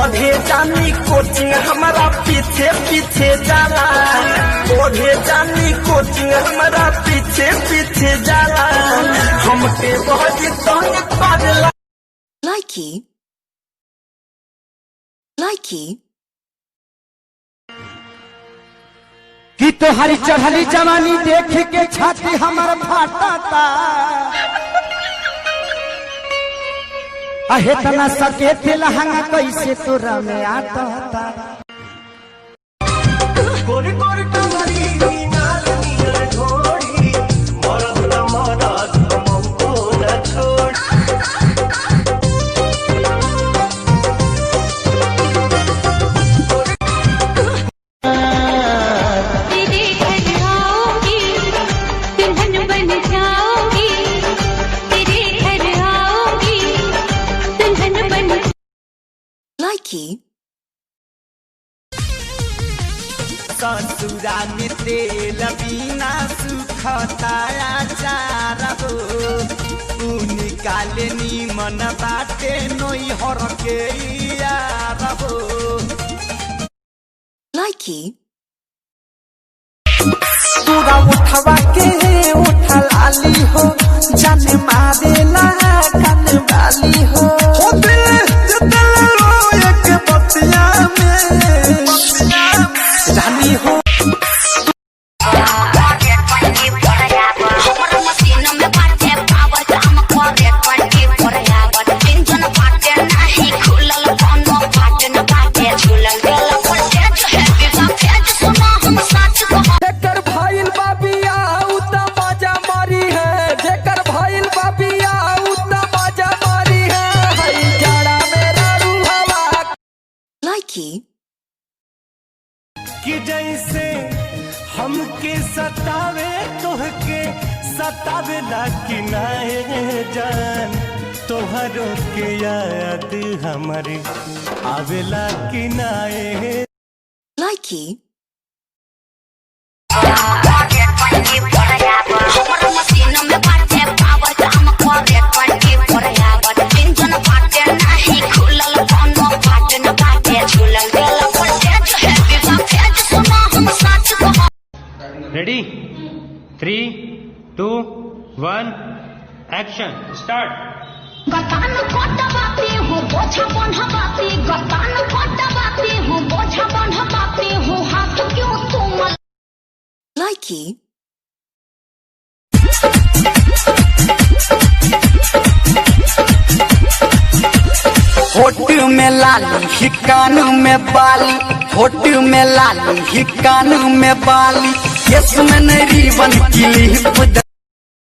पढ़े जानी कोचिंग हमारा पीछे पीछे जाला, पढ़े जानी कोचिंग हमारा पीछे पीछे जाला, हमके बहुत तंग करला। लाइकी कि तोहरी चढ़ली जवानी देख के छाती हमार फाटता, अहे तना सके लहंगा कैसे तोरा में आता। गोरी गोरी कमरी नाल नियर ढोड़ी, मरद न मरद हमको न छोड़। ससुरा में तेल बिना सुखताया चार हो, तू निकाले नीमन बाटे नोई हर के यार हो। लाइकी पूरा उठवा के उठा लाली हो, जाने मारेला कान वाली हो। एक बतिया में रानी हो। जेकर भाईल बाबिया उता बाजा मारी है, जेकर भाईल बाबिया उता बाजा मारी है, हई जाड़ा मेरा रूहवा। लाइकी कि जैसे हमके सतावे तोहके सतावे ला कि नाए जान, तोहरों के याद हमारी आवेला कि नाए। लाइकी रेडी 3 2 1 एक्शन स्टार्ट। गतान कोटबाती हूँ बोझा बंधवाती, गतान कोटबाती हूँ बोझा बंधवाती हूँ, हाथ क्यों तुम। लाइकी होठ में लाली ही कान में बाली, होठ में लाली ही कान में बाली, यस में रिबन की